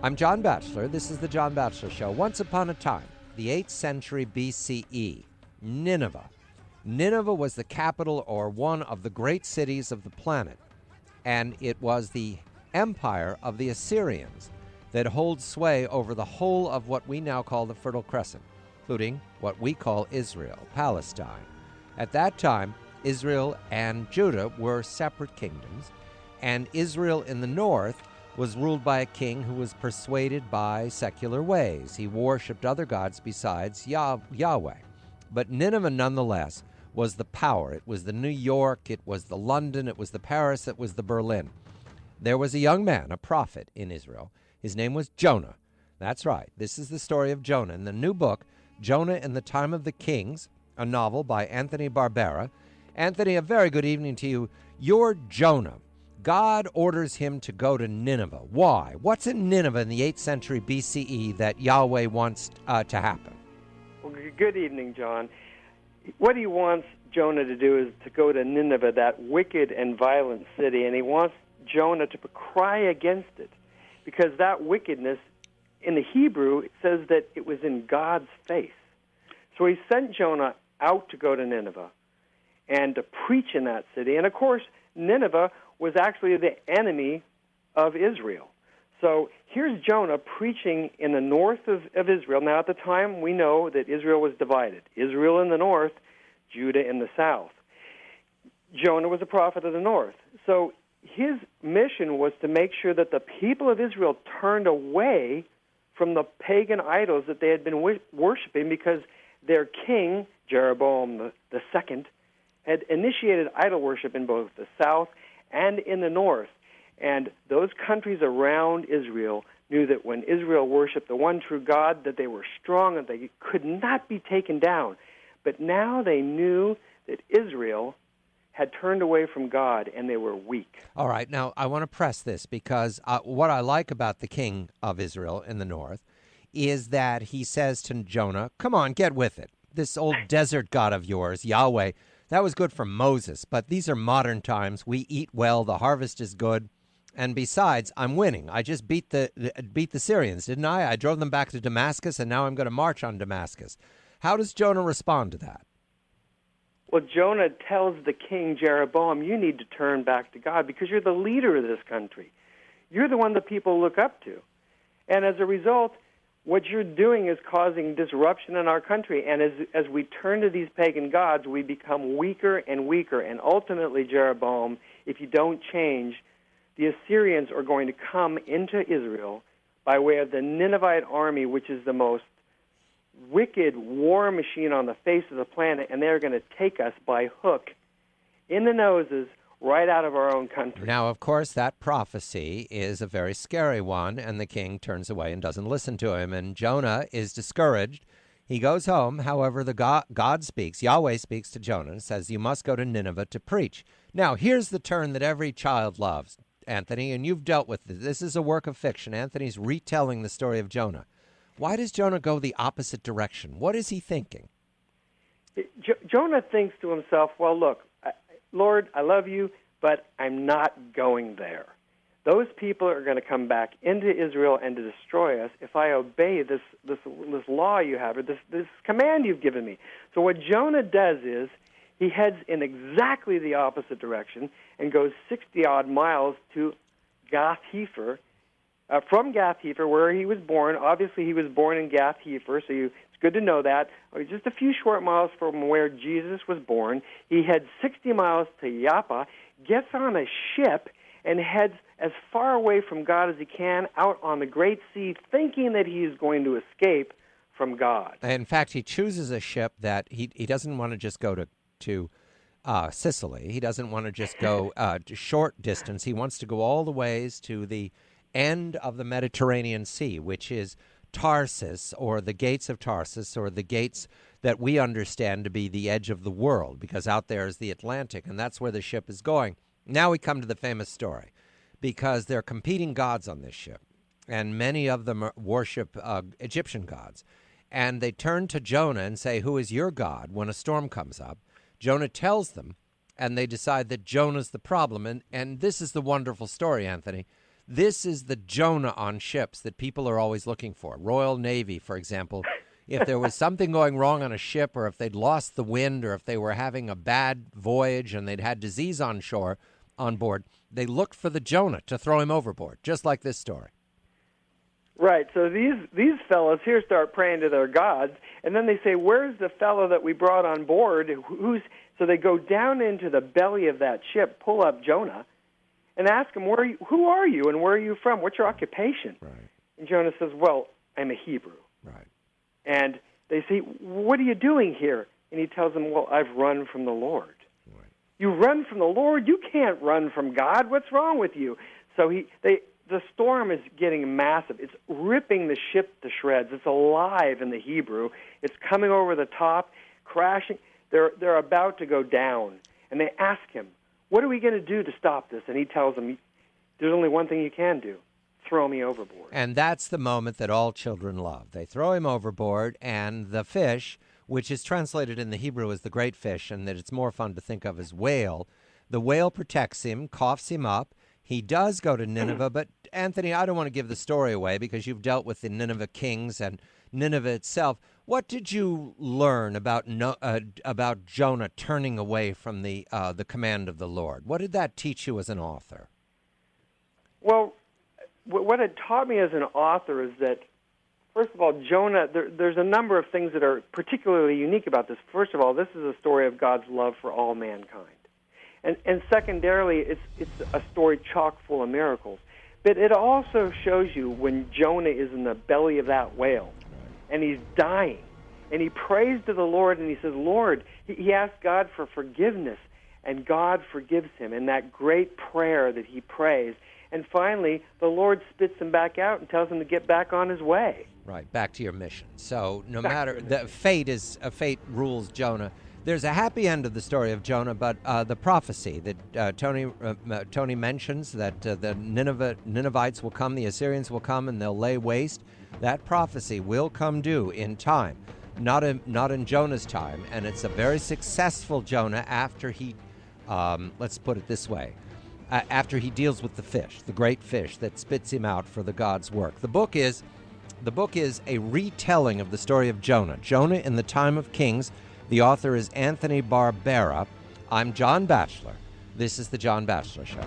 I'm John Batchelor. This is the John Batchelor Show. Once upon a time, the 8th century BCE, Nineveh. Nineveh was the capital or one of the great cities of the planet, and it was the empire of the Assyrians that holds sway over the whole of what we now call the Fertile Crescent, including what we call Israel, Palestine. At that time, Israel and Judah were separate kingdoms, and Israel in the north was ruled by a king who was persuaded by secular ways. He worshipped other gods besides Yahweh. But Nineveh, nonetheless, was the power. It was the New York, it was the London, it was the Paris, it was the Berlin. There was a young man, a prophet in Israel. His name was Jonah. That's right. This is the story of Jonah. In the new book, Jonah in the Time of the Kings, a novel by Anthony Barbera. Anthony, a very good evening to you. You're Jonah. God orders him to go to Nineveh. Why? What's in Nineveh in the 8th century BCE that Yahweh wants to happen? Well, good evening, John. What he wants Jonah to do is to go to Nineveh, that wicked and violent city, and he wants Jonah to cry against it, because that wickedness, in the Hebrew, it says that it was in God's face. So he sent Jonah out to go to Nineveh and to preach in that city. And, of course, Nineveh was actually the enemy of Israel. So here's Jonah preaching in the north of Israel. Now, at the time, we know that Israel was divided. Israel in the north, Judah in the south. Jonah was a prophet of the north. So his mission was to make sure that the people of Israel turned away from the pagan idols that they had been worshiping, because their king, Jeroboam the second, had initiated idol worship in both the south and in the north. And those countries around Israel knew that when Israel worshipped the one true God, that they were strong and they could not be taken down. But now they knew that Israel had turned away from God and they were weak. All right. Now, I want to press this, because what I like about the king of Israel in the north is that he says to Jonah, come on, get with it. This old desert god of yours, Yahweh, that was good for Moses, but these are modern times. We eat well. The harvest is good. And besides, I'm winning. I just beat the Syrians, didn't I? I drove them back to Damascus, and now I'm going to march on Damascus. How does Jonah respond to that? Well, Jonah tells the king, Jeroboam, you need to turn back to God because you're the leader of this country. You're the one that people look up to. And as a result, what you're doing is causing disruption in our country. And as we turn to these pagan gods, we become weaker and weaker. And ultimately, Jeroboam, if you don't change, the Assyrians are going to come into Israel by way of the Ninevite army, which is the most wicked war machine on the face of the planet, and they're going to take us by hook in the noses right out of our own country. Now, of course, that prophecy is a very scary one, and the king turns away and doesn't listen to him, and Jonah is discouraged. He goes home. However, the God speaks, Yahweh speaks to Jonah and says, you must go to Nineveh to preach. Now, here's the turn that every child loves, Anthony, and you've dealt with this. This is a work of fiction. Anthony's retelling the story of Jonah. Why does Jonah go the opposite direction? What is he thinking? Jonah thinks to himself, well, look, Lord, I love you, but I'm not going there. Those people are going to come back into Israel and to destroy us if I obey this law you have, or this command you've given me. So what Jonah does is he heads in exactly the opposite direction and goes 60-odd miles to Gath-Hefer, from Gath-Hefer, where he was born. Obviously, he was born in Gath-Hefer, so it's good to know that. Just a few short miles from where Jesus was born. He heads 60 miles to Joppa, gets on a ship, and heads as far away from God as he can out on the great sea, thinking that he is going to escape from God. In fact, he chooses a ship that he doesn't want to just go to Sicily. He doesn't want to just go to short distance. He wants to go all the ways to the end of the Mediterranean Sea, which is Tarsus, or the gates of Tarsus, or the gates that we understand to be the edge of the world, because out there is the Atlantic, and that's where the ship is going. Now we come to the famous story, because there are competing gods on this ship, and many of them worship Egyptian gods. And they turn to Jonah and say, who is your God, when a storm comes up? Jonah tells them, and they decide that Jonah's the problem. And this is the wonderful story, Anthony, This is the Jonah on ships that people are always looking for. Royal Navy, for example. If there was something going wrong on a ship, or if they'd lost the wind, or if they were having a bad voyage and they'd had disease on board, they looked for the Jonah to throw him overboard, just like this story. Right. So these fellows here start praying to their gods, and then they say, "Where's the fellow that we brought on board? So they go down into the belly of that ship, pull up Jonah, and ask him, "Who are you, and where are you from? What's your occupation?" Right. And Jonah says, "Well, I'm a Hebrew." Right. And they say, "What are you doing here?" And he tells them, "Well, I've run from the Lord." Right. "You run from the Lord? You can't run from God. What's wrong with you?" So the storm is getting massive. It's ripping the ship to shreds. It's alive in the Hebrew. It's coming over the top, crashing. They're about to go down. And they ask him, "What are we going to do to stop this?" And he tells them, "There's only one thing you can do. Throw me overboard." And that's the moment that all children love. They throw him overboard, and the fish, which is translated in the Hebrew as the great fish, and that it's more fun to think of as whale, the whale protects him, coughs him up. He does go to Nineveh, but Anthony, I don't want to give the story away because you've dealt with the Nineveh kings and Nineveh itself. What did you learn about Jonah turning away from the command of the Lord? What did that teach you as an author? Well, what it taught me as an author is that, first of all, Jonah, there's a number of things that are particularly unique about this. First of all, this is a story of God's love for all mankind. And secondarily, it's a story chock full of miracles. But it also shows you when Jonah is in the belly of that whale, and he's dying, and he prays to the Lord, and he says, "Lord," he asks God for forgiveness, and God forgives him in that great prayer that he prays. And finally, the Lord spits him back out and tells him to get back on his way. Right, back to your mission. So no matter, the fate rules Jonah. There's a happy end of the story of Jonah, but the prophecy that Tony mentions, that the Ninevites will come, the Assyrians will come, and they'll lay waste. That prophecy will come due in time, not in Jonah's time, and it's a very successful Jonah after he, let's put it this way, after he deals with the fish, the great fish that spits him out for the God's work. The book is a retelling of the story of Jonah. Jonah in the Time of Kings. The author is Anthony Barbera. I'm John Batchelor. This is The John Batchelor Show.